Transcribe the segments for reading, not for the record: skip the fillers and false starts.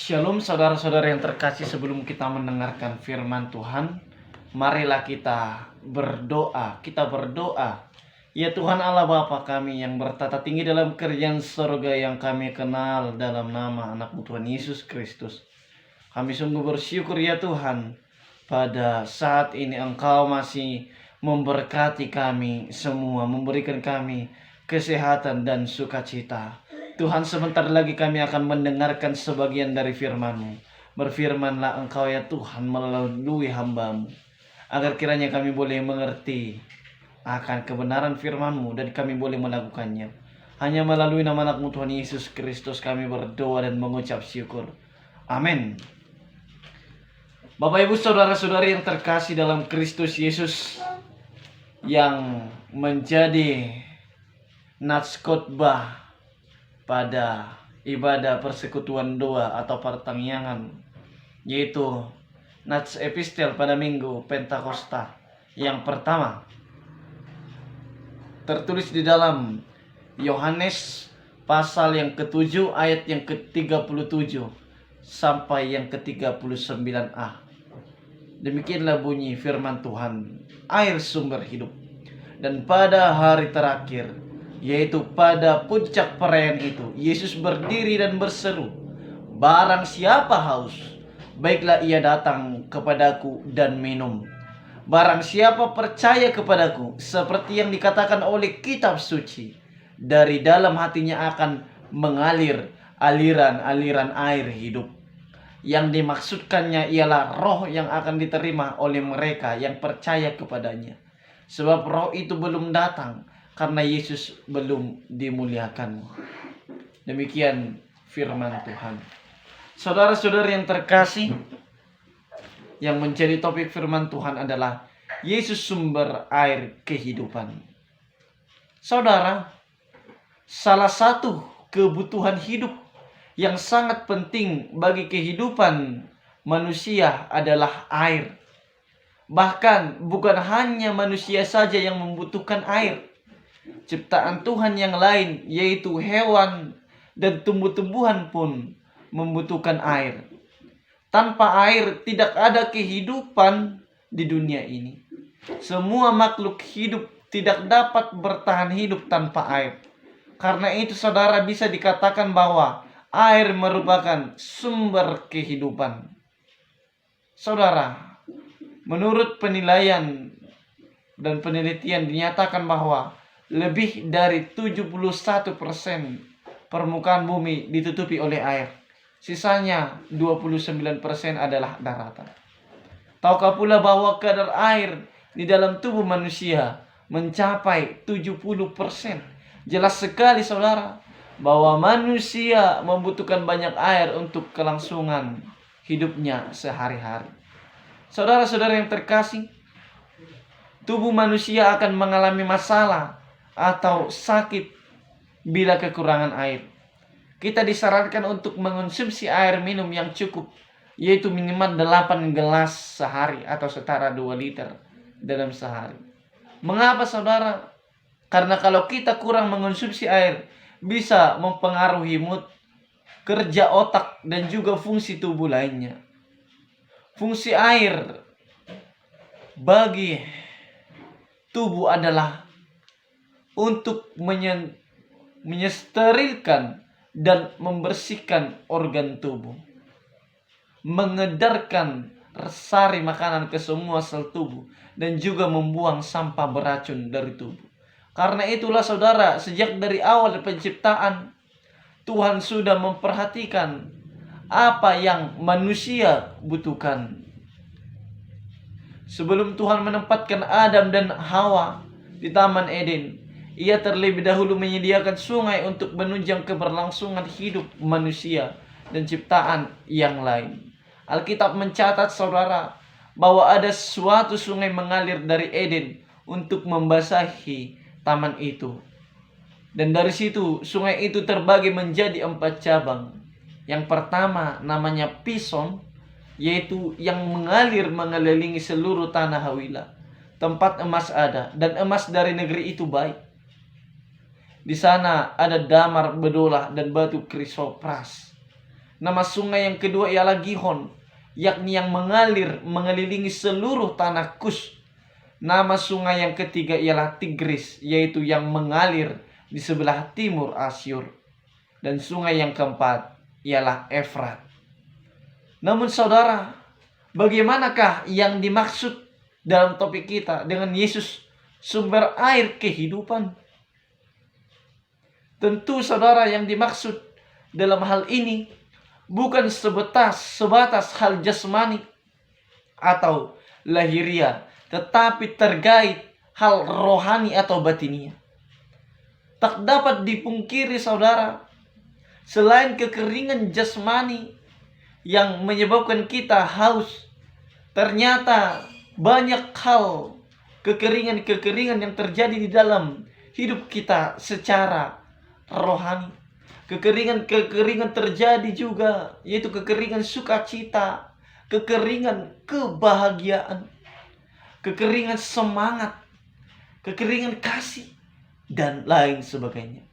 Shalom saudara-saudara yang terkasih, sebelum kita mendengarkan firman Tuhan, marilah kita berdoa. Kita berdoa. Ya Tuhan Allah Bapa kami yang bertata tinggi dalam kerajaan surga yang kami kenal dalam nama anak-Mu Tuhan Yesus Kristus. Kami sungguh bersyukur ya Tuhan, pada saat ini Engkau masih memberkati kami semua, memberikan kami kesehatan dan sukacita. Tuhan, sebentar lagi kami akan mendengarkan sebagian dari firman-Mu. Berfirmanlah Engkau ya Tuhan melalui hamba-Mu, agar kiranya kami boleh mengerti akan kebenaran firman-Mu dan kami boleh melakukannya. Hanya melalui nama anak-Mu Tuhan Yesus Kristus kami berdoa dan mengucap syukur. Amin. Bapak Ibu saudara-saudari yang terkasih dalam Kristus Yesus, yang menjadi nats khotbah pada ibadah persekutuan doa atau pertangyangan, yaitu nats epistel pada minggu Pentakosta yang pertama, tertulis di dalam Yohanes pasal yang ke-7 ayat yang ke-37 sampai yang ke-39a. Demikianlah bunyi firman Tuhan, air sumber hidup. Dan pada hari terakhir, yaitu pada puncak perayaan itu, Yesus berdiri dan berseru, "Barang siapa haus, baiklah ia datang kepadaku dan minum. Barang siapa percaya kepadaku, seperti yang dikatakan oleh kitab suci, dari dalam hatinya akan mengalir aliran-aliran air hidup." Yang dimaksudkannya ialah roh yang akan diterima oleh mereka yang percaya kepadanya. Sebab roh itu belum datang karena Yesus belum dimuliakan. Demikian firman Tuhan. Saudara-saudara yang terkasih, yang menjadi topik firman Tuhan adalah Yesus sumber air kehidupan. Saudara, salah satu kebutuhan hidup yang sangat penting bagi kehidupan manusia adalah air. Bahkan bukan hanya manusia saja yang membutuhkan air. Ciptaan Tuhan yang lain, yaitu hewan dan tumbuh-tumbuhan pun membutuhkan air. Tanpa air tidak ada kehidupan di dunia ini. Semua makhluk hidup tidak dapat bertahan hidup tanpa air. Karena itu saudara, bisa dikatakan bahwa air merupakan sumber kehidupan. Saudara, menurut penilaian dan penelitian dinyatakan bahwa lebih dari 71% permukaan bumi ditutupi oleh air. Sisanya 29% adalah daratan. Tahukah pula bahwa kadar air di dalam tubuh manusia mencapai 70%? Jelas sekali saudara, bahwa manusia membutuhkan banyak air untuk kelangsungan hidupnya sehari-hari. Saudara-saudara yang terkasih, tubuh manusia akan mengalami masalah atau sakit bila kekurangan air. Kita disarankan untuk mengonsumsi air minum yang cukup, yaitu minimal 8 gelas sehari atau setara 2 liter dalam sehari. Mengapa saudara? Karena kalau kita kurang mengonsumsi air, bisa mempengaruhi mood, kerja otak, dan juga fungsi tubuh lainnya. Fungsi air bagi tubuh adalah untuk menyesterilkan dan membersihkan organ tubuh, mengedarkan sari makanan ke semua sel tubuh, dan juga membuang sampah beracun dari tubuh. Karena itulah saudara, sejak dari awal penciptaan, Tuhan sudah memperhatikan apa yang manusia butuhkan. Sebelum Tuhan menempatkan Adam dan Hawa di Taman Eden, Ia terlebih dahulu menyediakan sungai untuk menunjang keberlangsungan hidup manusia dan ciptaan yang lain. Alkitab mencatat saudara, bahwa ada suatu sungai mengalir dari Eden untuk membasahi taman itu. Dan dari situ sungai itu terbagi menjadi 4 cabang. Yang pertama namanya Pison, yaitu yang mengalir mengelilingi seluruh tanah Hawila. Tempat emas ada, dan emas dari negeri itu baik. Di sana ada damar, bedolah, dan batu krisopras. Nama sungai yang kedua ialah Gihon, yakni yang mengalir mengelilingi seluruh tanah Kus. Nama sungai yang ketiga ialah Tigris, yaitu yang mengalir di sebelah timur Asyur. Dan sungai yang keempat ialah Efrat. Namun saudara, bagaimanakah yang dimaksud dalam topik kita dengan Yesus sumber air kehidupan? Tentu saudara, yang dimaksud dalam hal ini bukan sebatas hal jasmani atau lahiriah, tetapi terkait hal rohani atau batiniah. Tak dapat dipungkiri saudara, selain kekeringan jasmani yang menyebabkan kita haus, ternyata banyak hal kekeringan yang terjadi di dalam hidup kita secara rohani. Kekeringan terjadi juga, yaitu kekeringan sukacita, kekeringan kebahagiaan, kekeringan semangat, kekeringan kasih, dan lain sebagainya.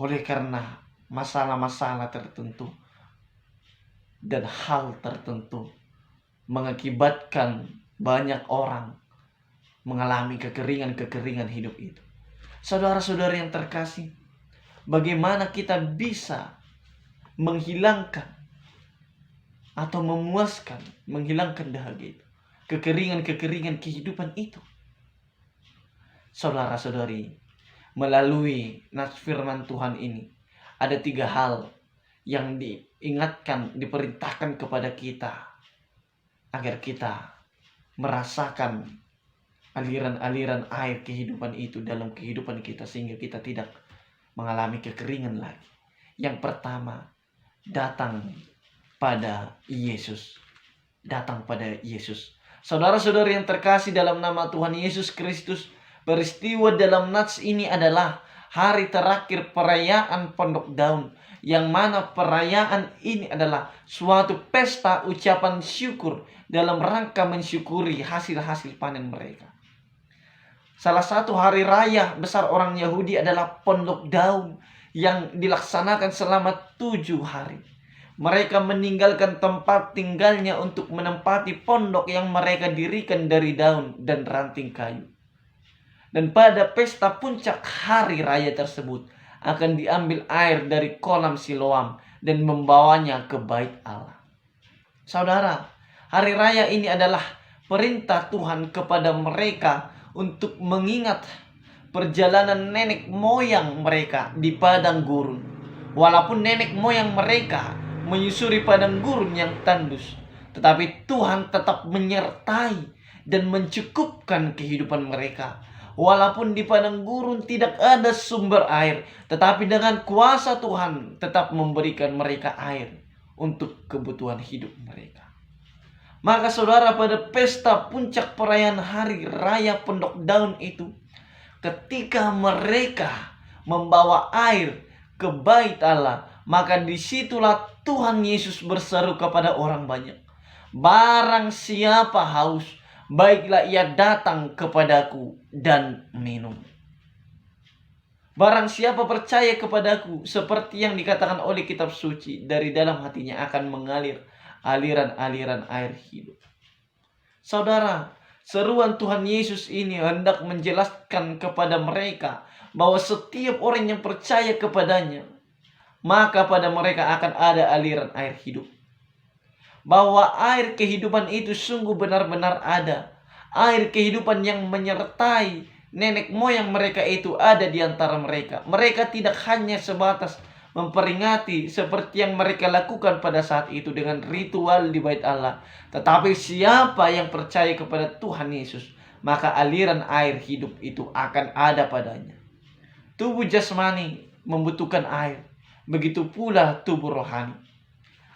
Oleh karena masalah-masalah tertentu dan hal tertentu mengakibatkan banyak orang mengalami kekeringan hidup itu. Saudara-saudara yang terkasih, bagaimana kita bisa menghilangkan atau menghilangkan dahaga itu, kekeringan kehidupan itu? Saudara-saudari, melalui nas firman Tuhan ini ada 3 hal yang diperintahkan kepada kita agar kita merasakan aliran-aliran air kehidupan itu dalam kehidupan kita, sehingga kita tidak mengalami kekeringan lagi. Yang pertama, datang pada Yesus. Datang pada Yesus. Saudara-saudara yang terkasih dalam nama Tuhan Yesus Kristus, peristiwa dalam nats ini adalah hari terakhir perayaan Pondok Daun, yang mana perayaan ini adalah suatu pesta ucapan syukur dalam rangka mensyukuri hasil-hasil panen mereka. Salah satu hari raya besar orang Yahudi adalah Pondok Daun yang dilaksanakan selama 7 hari. Mereka meninggalkan tempat tinggalnya untuk menempati pondok yang mereka dirikan dari daun dan ranting kayu. Dan pada pesta puncak hari raya tersebut akan diambil air dari kolam Siloam dan membawanya ke bait Allah. Saudara, hari raya ini adalah perintah Tuhan kepada mereka untuk mengingat perjalanan nenek moyang mereka di padang gurun. Walaupun nenek moyang mereka menyusuri padang gurun yang tandus, tetapi Tuhan tetap menyertai dan mencukupkan kehidupan mereka. Walaupun di padang gurun tidak ada sumber air, tetapi dengan kuasa Tuhan tetap memberikan mereka air untuk kebutuhan hidup mereka. Maka saudara, pada pesta puncak perayaan hari raya Pondok Daun itu, ketika mereka membawa air ke bait Allah, maka disitulah Tuhan Yesus berseru kepada orang banyak, "Barang siapa haus, baiklah ia datang kepadaku dan minum. Barang siapa percaya kepadaku, seperti yang dikatakan oleh kitab suci, dari dalam hatinya akan mengalir aliran-aliran air hidup." Saudara, seruan Tuhan Yesus ini hendak menjelaskan kepada mereka bahwa setiap orang yang percaya kepadanya, maka pada mereka akan ada aliran air hidup. Bahwa air kehidupan itu sungguh benar-benar ada. Air kehidupan yang menyertai nenek moyang mereka itu ada di antara mereka. Mereka tidak hanya sebatas memperingati seperti yang mereka lakukan pada saat itu dengan ritual di bait Allah, tetapi siapa yang percaya kepada Tuhan Yesus, maka aliran air hidup itu akan ada padanya. Tubuh jasmani membutuhkan air, begitu pula tubuh rohani.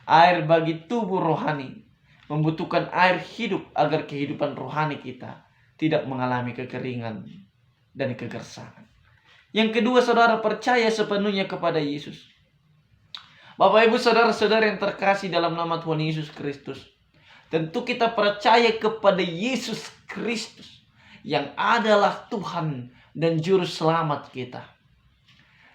Air bagi tubuh rohani membutuhkan air hidup agar kehidupan rohani kita tidak mengalami kekeringan dan kegersangan. Yang kedua, saudara percaya sepenuhnya kepada Yesus. Bapak Ibu saudara-saudara yang terkasih dalam nama Tuhan Yesus Kristus, tentu kita percaya kepada Yesus Kristus yang adalah Tuhan dan Juru Selamat kita.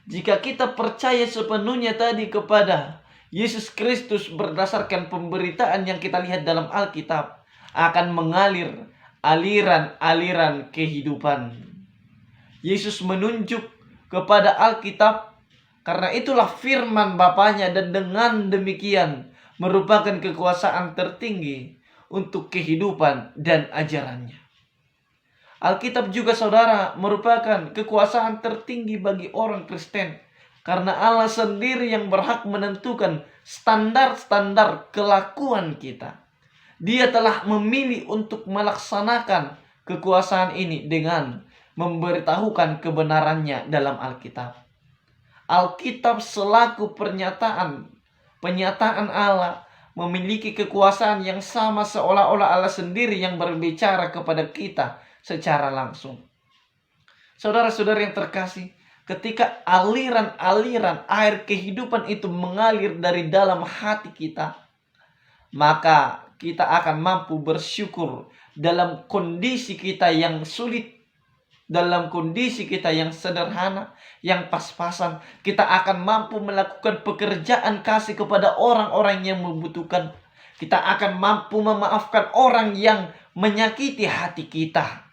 Jika kita percaya sepenuhnya tadi kepada Yesus Kristus berdasarkan pemberitaan yang kita lihat dalam Alkitab akan mengalir aliran-aliran kehidupan. Yesus menunjuk kepada Alkitab karena itulah firman Bapanya, dan dengan demikian merupakan kekuasaan tertinggi untuk kehidupan dan ajarannya. Alkitab juga saudara merupakan kekuasaan tertinggi bagi orang Kristen, karena Allah sendiri yang berhak menentukan standar-standar kelakuan kita. Dia telah memilih untuk melaksanakan kekuasaan ini dengan memberitahukan kebenarannya dalam Alkitab. Alkitab selaku penyataan Allah memiliki kekuasaan yang sama, seolah-olah Allah sendiri yang berbicara kepada kita secara langsung. Saudara-saudara yang terkasih, ketika aliran-aliran air kehidupan itu mengalir dari dalam hati kita, maka kita akan mampu bersyukur dalam kondisi kita yang sulit, dalam kondisi kita yang sederhana, yang pas-pasan. Kita akan mampu melakukan pekerjaan kasih kepada orang-orang yang membutuhkan. Kita akan mampu memaafkan orang yang menyakiti hati kita.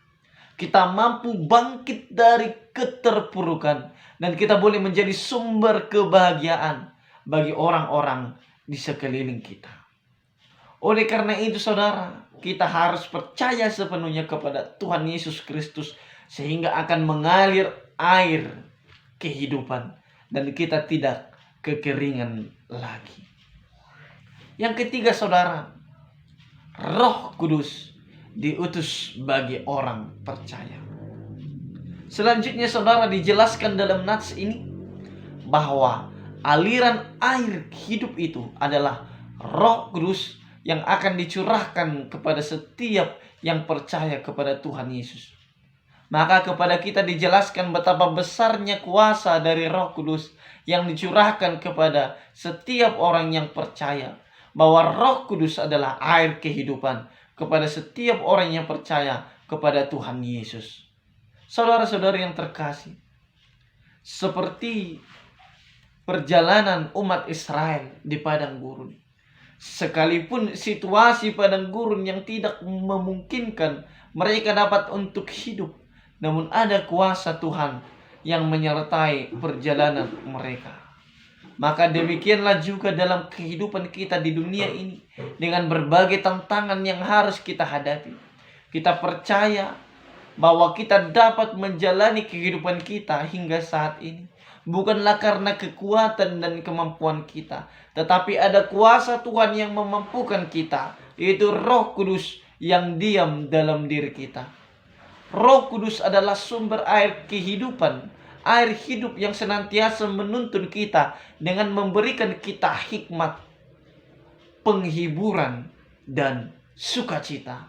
Kita mampu bangkit dari keterpurukan, dan kita boleh menjadi sumber kebahagiaan bagi orang-orang di sekeliling kita. Oleh karena itu saudara, kita harus percaya sepenuhnya kepada Tuhan Yesus Kristus, sehingga akan mengalir air kehidupan dan kita tidak kekeringan lagi. Yang ketiga saudara, Roh Kudus diutus bagi orang percaya. Selanjutnya saudara, dijelaskan dalam nats ini bahwa aliran air hidup itu adalah Roh Kudus yang akan dicurahkan kepada setiap yang percaya kepada Tuhan Yesus. Maka kepada kita dijelaskan betapa besarnya kuasa dari Roh Kudus yang dicurahkan kepada setiap orang yang percaya, bahwa Roh Kudus adalah air kehidupan kepada setiap orang yang percaya kepada Tuhan Yesus. Saudara-saudara yang terkasih, seperti perjalanan umat Israel di padang gurun, sekalipun situasi padang gurun yang tidak memungkinkan mereka dapat untuk hidup, namun ada kuasa Tuhan yang menyertai perjalanan mereka. Maka demikianlah juga dalam kehidupan kita di dunia ini, dengan berbagai tantangan yang harus kita hadapi. Kita percaya bahwa kita dapat menjalani kehidupan kita hingga saat ini bukanlah karena kekuatan dan kemampuan kita, tetapi ada kuasa Tuhan yang memampukan kita, yaitu Roh Kudus yang diam dalam diri kita. Roh Kudus adalah sumber air kehidupan, air hidup yang senantiasa menuntun kita dengan memberikan kita hikmat, penghiburan, dan sukacita.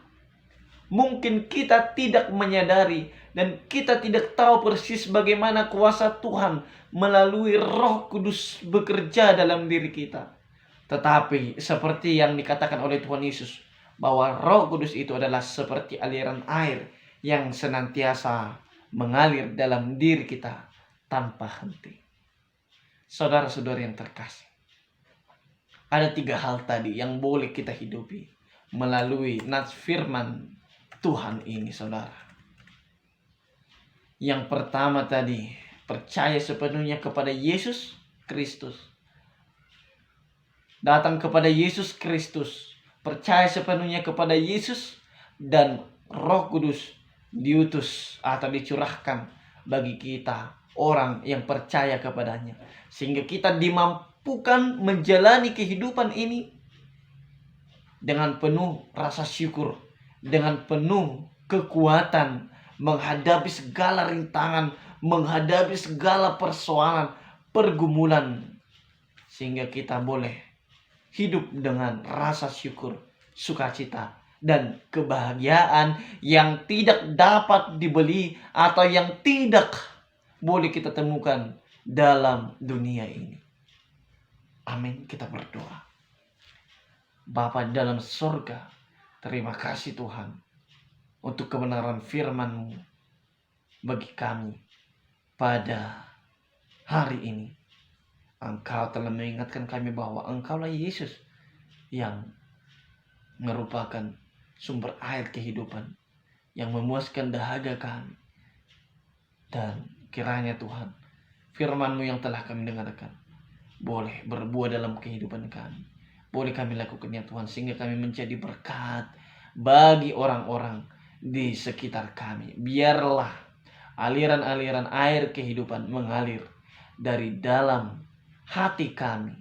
Mungkin kita tidak menyadari dan kita tidak tahu persis bagaimana kuasa Tuhan melalui Roh Kudus bekerja dalam diri kita. Tetapi seperti yang dikatakan oleh Tuhan Yesus, bahwa Roh Kudus itu adalah seperti aliran air yang senantiasa mengalir dalam diri kita tanpa henti. Saudara-saudara yang terkasih, ada 3 hal tadi yang boleh kita hidupi melalui nats firman Tuhan ini, saudara. Yang pertama tadi, percaya sepenuhnya kepada Yesus Kristus. Datang kepada Yesus Kristus, percaya sepenuhnya kepada Yesus, dan Roh Kudus diutus atau dicurahkan bagi kita, orang yang percaya kepadanya, sehingga kita dimampukan menjalani kehidupan ini dengan penuh rasa syukur, dengan penuh kekuatan, menghadapi segala rintangan, menghadapi segala persoalan, pergumulan, sehingga kita boleh hidup dengan rasa syukur, sukacita, dan kebahagiaan yang tidak dapat dibeli atau yang tidak boleh kita temukan dalam dunia ini. Amin. Kita berdoa. Bapa dalam surga, terima kasih Tuhan untuk kebenaran firman-Mu bagi kami pada hari ini. Engkau telah mengingatkan kami bahwa Engkaulah Yesus yang merupakan sumber air kehidupan, yang memuaskan dahaga kami. Dan kiranya Tuhan, firman-Mu yang telah kami dengarkan boleh berbuah dalam kehidupan kami. Boleh kami lakukan ya Tuhan, sehingga kami menjadi berkat bagi orang-orang di sekitar kami. Biarlah aliran-aliran air kehidupan mengalir dari dalam hati kami.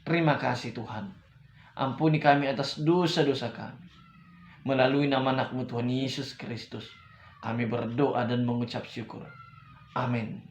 Terima kasih Tuhan. Ampuni kami atas dosa-dosa kami. Melalui nama anak-Mu Tuhan Yesus Kristus, kami berdoa dan mengucap syukur. Amin.